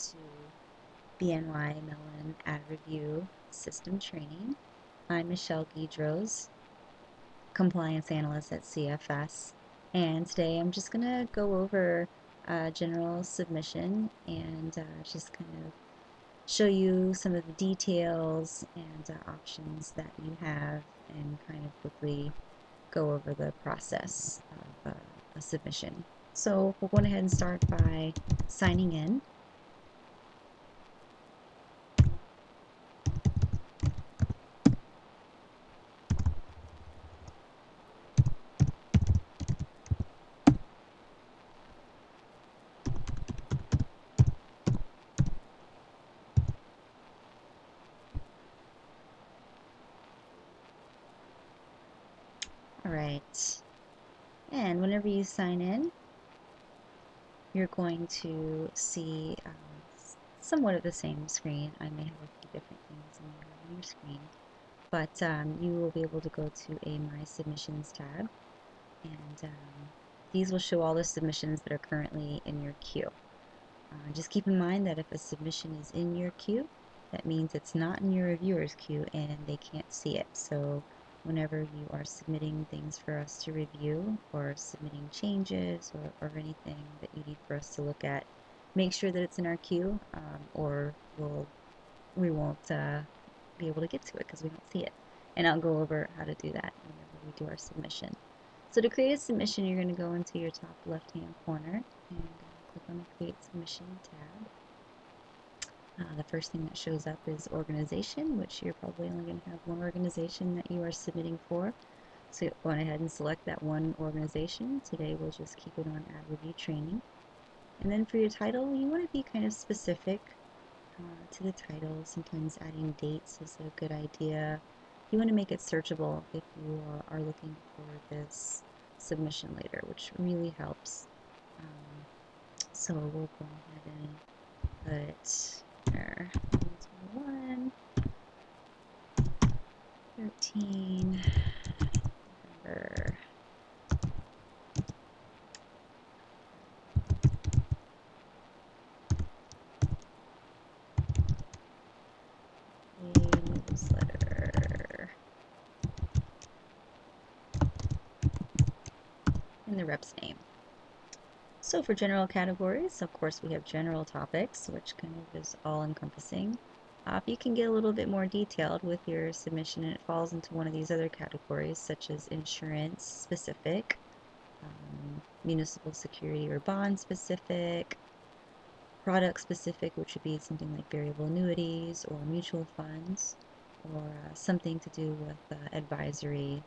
to BNY Mellon AdReview System Training. I'm Michelle Guidros, Compliance Analyst at CFS, and today I'm just going to go over general submission and just kind of show you some of the details and options that you have and kind of quickly go over the process of a submission. So we'll go ahead and start by signing in. All right, and whenever you sign in, you're going to see somewhat of the same screen. I may have a few different things than you have on your screen, but you will be able to go to a My Submissions tab, and these will show all the submissions that are currently in your queue. Just keep in mind that if a submission is in your queue, that means it's not in your reviewer's queue and they can't see it. So whenever you are submitting things for us to review or submitting changes or anything that you need for us to look at, make sure that it's in our queue or we won't be able to get to it because we don't see it. And I'll go over how to do that whenever we do our submission. So to create a submission, you're going to go into your top left-hand corner and click on the Create Submission tab. The first thing that shows up is organization, which you're probably only going to have one organization that you are submitting for. So go on ahead and select that one organization. Today we'll just keep it on AdReview Training. And then for your title, you want to be kind of specific to the title. Sometimes adding dates is a good idea. You want to make it searchable if you are looking for this submission later, which really helps. So we'll go ahead and put our 2021, 13, November. Newsletter. And the rep's name. So for general categories, of course, we have general topics, which kind of is all-encompassing. If you can get a little bit more detailed with your submission and it falls into one of these other categories, such as insurance specific, municipal security or bond specific, product specific, which would be something like variable annuities or mutual funds, or something to do with advisory,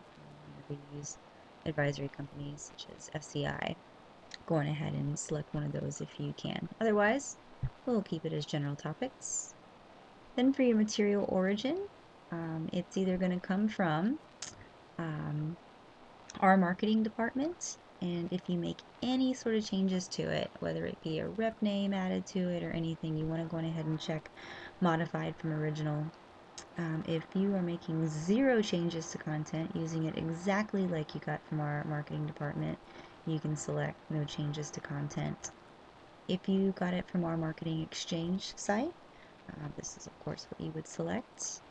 whenever you use advisory companies such as SEI. Go on ahead and select one of those if you can. Otherwise, we'll keep it as general topics. Then for your material origin, it's either going to come from our marketing department, and if you make any sort of changes to it, whether it be a rep name added to it or anything, you want to go ahead and check modified from original. If you are making 0 changes to content, using it exactly like you got from our marketing department, you can select no changes to content. If you got it from our marketing exchange site, this is of course what you would select.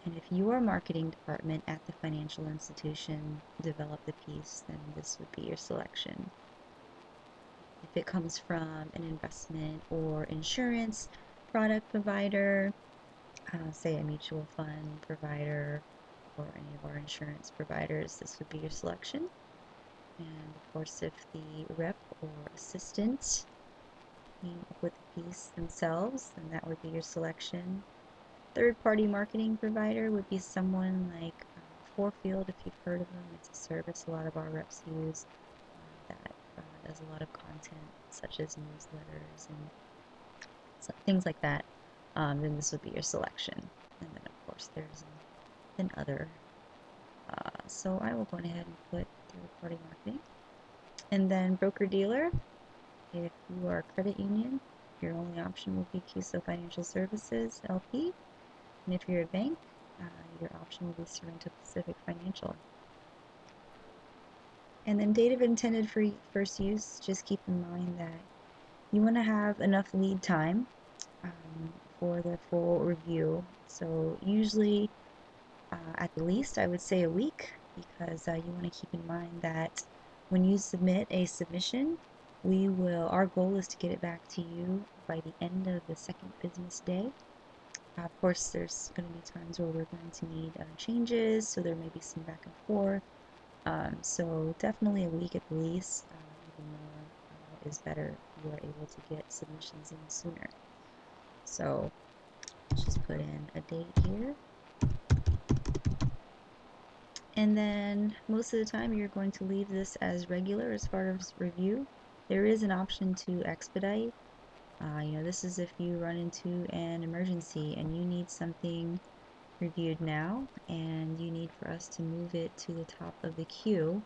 And if your marketing department at the financial institution developed the piece, then this would be your selection. If it comes from an investment or insurance product provider, say a mutual fund provider or any of our insurance providers, this would be your selection. And of course, if the rep or assistant came up with the piece themselves, then that would be your selection. Third-party marketing provider would be someone like Forefield, if you've heard of them. It's a service a lot of our reps use that does a lot of content, such as newsletters and things like that. Then this would be your selection. And then, of course, there's an other. So I will go ahead and put third-party marketing. And then broker-dealer, if you are a credit union, your only option will be QSO Financial Services, LP. And if you're a bank, your option will be Sorrento Pacific Financial. And then date of intended for first use, just keep in mind that you want to have enough lead time for the full review. So usually, at the least, I would say a week, because you want to keep in mind that when you submit a submission, our goal is to get it back to you by the end of the second business day. Of course, there's going to be times where we're going to need changes, so there may be some back and forth. So definitely a week at the least. Even more is better if you are able to get submissions in sooner. So let's just put in a date here. And then most of the time you're going to leave this as regular as far as review. There is an option to expedite. This is if you run into an emergency and you need something reviewed now and you need for us to move it to the top of the queue.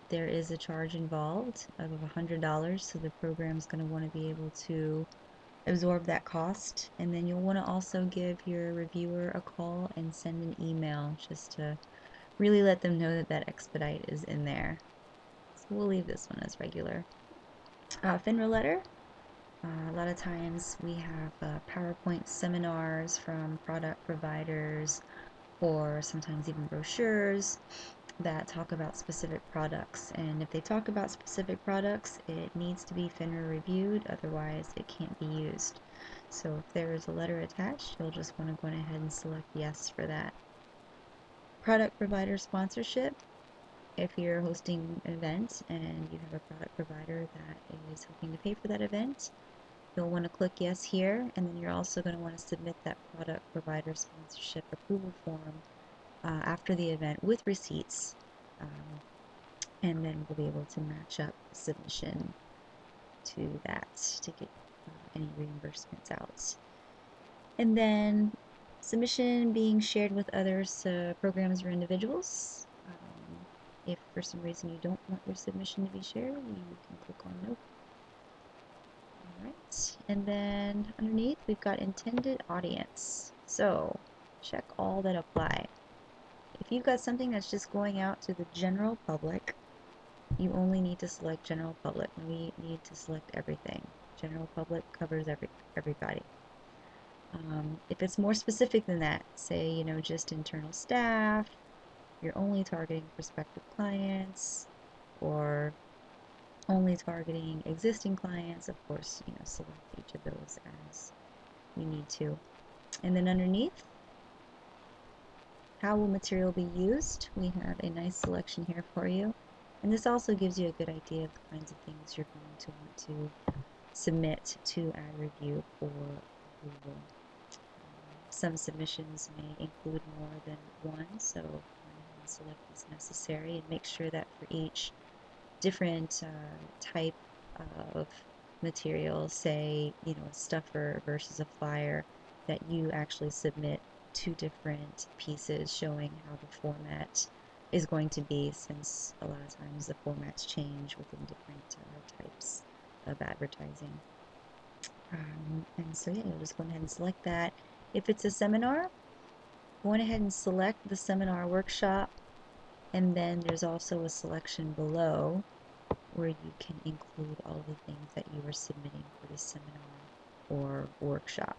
There is a charge involved of $100, so the program's going to want to be able to absorb that cost. And then you'll want to also give your reviewer a call and send an email just to really let them know that that expedite is in there. So we'll leave this one as regular. FINRA letter. A lot of times we have PowerPoint seminars from product providers, or sometimes even brochures that talk about specific products. And if they talk about specific products, it needs to be FINRA reviewed, otherwise it can't be used. So if there is a letter attached, you'll just want to go ahead and select yes for that. Product provider sponsorship. If you're hosting an event and you have a product provider that is helping to pay for that event, you'll want to click yes here, and then you're also going to want to submit that product provider sponsorship approval form after the event with receipts, and then we'll be able to match up the submission to that to get any reimbursements out. And then submission being shared with others, programs, or individuals. If for some reason you don't want your submission to be shared, you can click on no. Alright, and then underneath we've got intended audience. So check all that apply. If you've got something that's just going out to the general public, you only need to select general public. We need to select everything. General public covers everybody. If it's more specific than that, say, just internal staff, you're only targeting prospective clients, or only targeting existing clients, of course, select each of those as you need to. And then underneath, how will material be used? We have a nice selection here for you. And this also gives you a good idea of the kinds of things you're going to want to submit to AdReview for approval. Some submissions may include more than one, so go ahead and select as necessary, and make sure that for each different type of material, say, a stuffer versus a flyer, that you actually submit two different pieces showing how the format is going to be, since a lot of times the formats change within different types of advertising. And so yeah, you'll just go ahead and select that. If it's a seminar, go ahead and select the seminar workshop, and then there's also a selection below where you can include all the things that you are submitting for the seminar or workshop.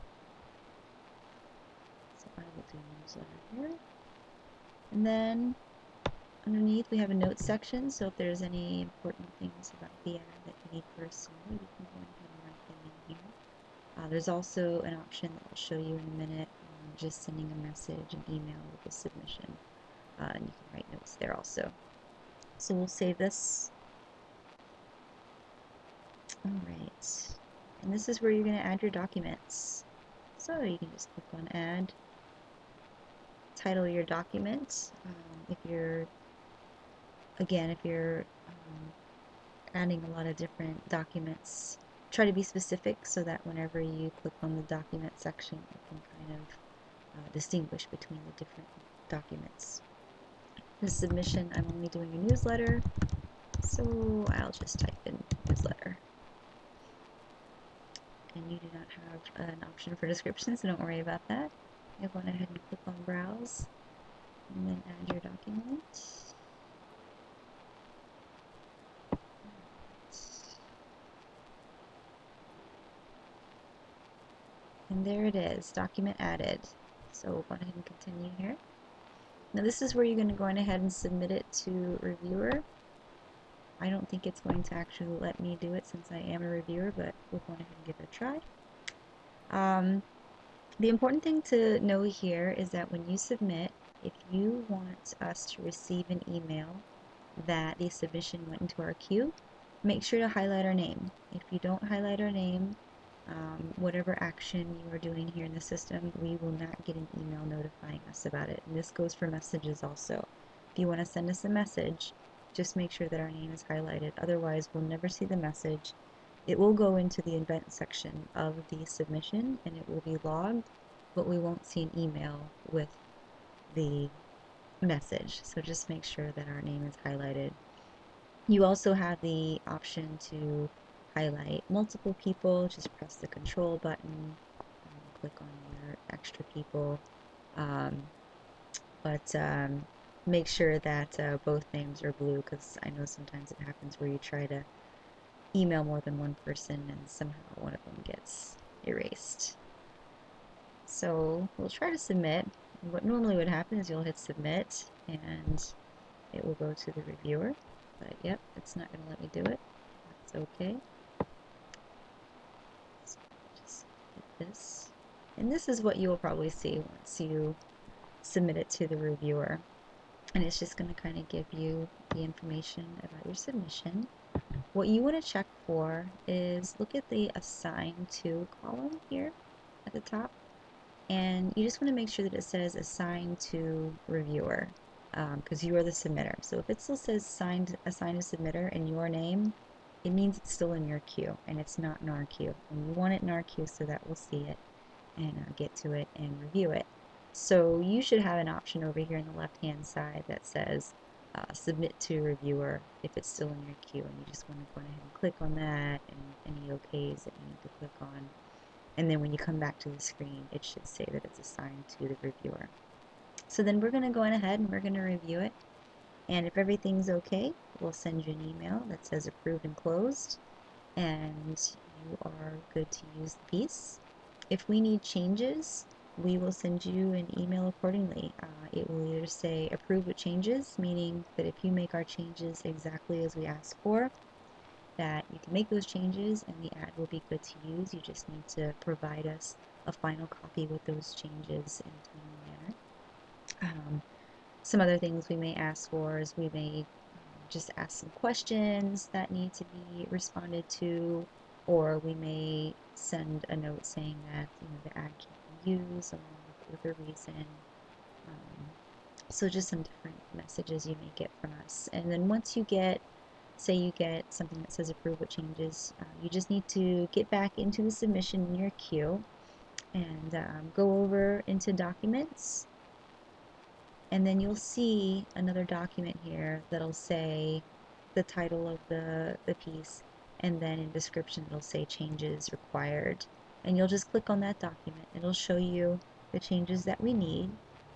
So I will do newsletter here. And then underneath we have a notes section, so if there's any important things about the ad that you need for us to know, you can go ahead and write them in here. There's also an option that I'll show you in a minute on just sending a message, an email with a submission, and you can write notes there also. So we'll save this. Alright, and this is where you're going to add your documents. So you can just click on add, title your document. If you're adding a lot of different documents, try to be specific so that whenever you click on the document section, it can kind of distinguish between the different documents. The submission, I'm only doing a newsletter, so I'll just type in newsletter. And you do not have an option for description, so don't worry about that. You'll go ahead and click on browse, and then add your document. And there it is, document added. So we'll go ahead and continue here. Now this is where you're going to go ahead and submit it to reviewer. I don't think it's going to actually let me do it since I am a reviewer, but we'll go ahead and give it a try. The important thing to know here is that when you submit, if you want us to receive an email that the submission went into our queue, make sure to highlight our name. If you don't highlight our name, whatever action you are doing here in the system, we will not get an email notifying us about it. And this goes for messages also. If you want to send us a message, just make sure that our name is highlighted. Otherwise, we'll never see the message. It will go into the event section of the submission and it will be logged, but we won't see an email with the message. So just make sure that our name is highlighted. You also have the option to highlight multiple people. Just press the control button, click on your extra people, but make sure that both names are blue, because I know sometimes it happens where you try to email more than one person and somehow one of them gets erased. So we'll try to submit. What normally would happen is you'll hit submit and it will go to the reviewer. But yep, it's not going to let me do it. That's okay. So just hit this. And this is what you will probably see once you submit it to the reviewer. And it's just going to kind of give you the information about your submission. What you want to check for is look at the assign to column here at the top. And you just want to make sure that it says assign to reviewer, because you are the submitter. So if it still says assign to submitter in your name, it means it's still in your queue and it's not in our queue. And you want it in our queue so that we'll see it and get to it and review it. So you should have an option over here on the left hand side that says submit to reviewer if it's still in your queue, and you just want to go ahead and click on that and any OKs that you need to click on. And then when you come back to the screen, it should say that it's assigned to the reviewer. So then we're going to go ahead and we're going to review it. And if everything's okay, we'll send you an email that says approved and closed, and you are good to use the piece. If we need changes, we will send you an email accordingly. It will either say approve with changes, meaning that if you make our changes exactly as we ask for, that you can make those changes and the ad will be good to use. You just need to provide us a final copy with those changes in a timely manner. Some other things we may ask for is we may just ask some questions that need to be responded to, or we may send a note saying that the ad can't be used along with a reason. So just some different messages you may get from us. And then once you get, say you get something that says approve with changes, you just need to get back into the submission in your queue and go over into documents, and then you'll see another document here that'll say the title of the piece, and then in description it'll say changes required, and you'll just click on that document. It'll show you the changes that we need.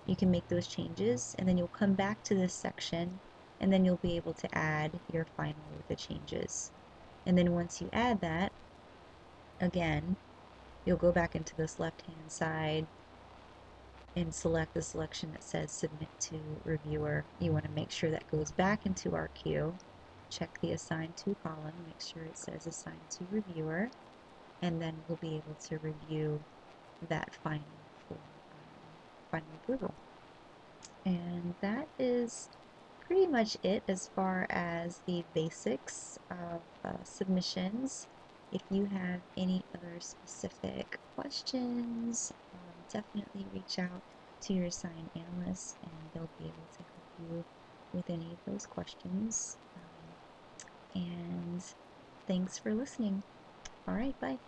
You can make those changes, and then you'll come back to this section, and then you'll be able to add your final with the changes. And then once you add that, again, you'll go back into this left hand side and select the selection that says submit to reviewer. You want to make sure that goes back into our queue. Check the assign to column, make sure it says assign to reviewer, and then we'll be able to review that final for final approval. And that is pretty much it as far as the basics of submissions. If you have any other specific questions, definitely reach out to your assign analyst and they'll be able to help you with any of those questions. And thanks for listening. All right, bye.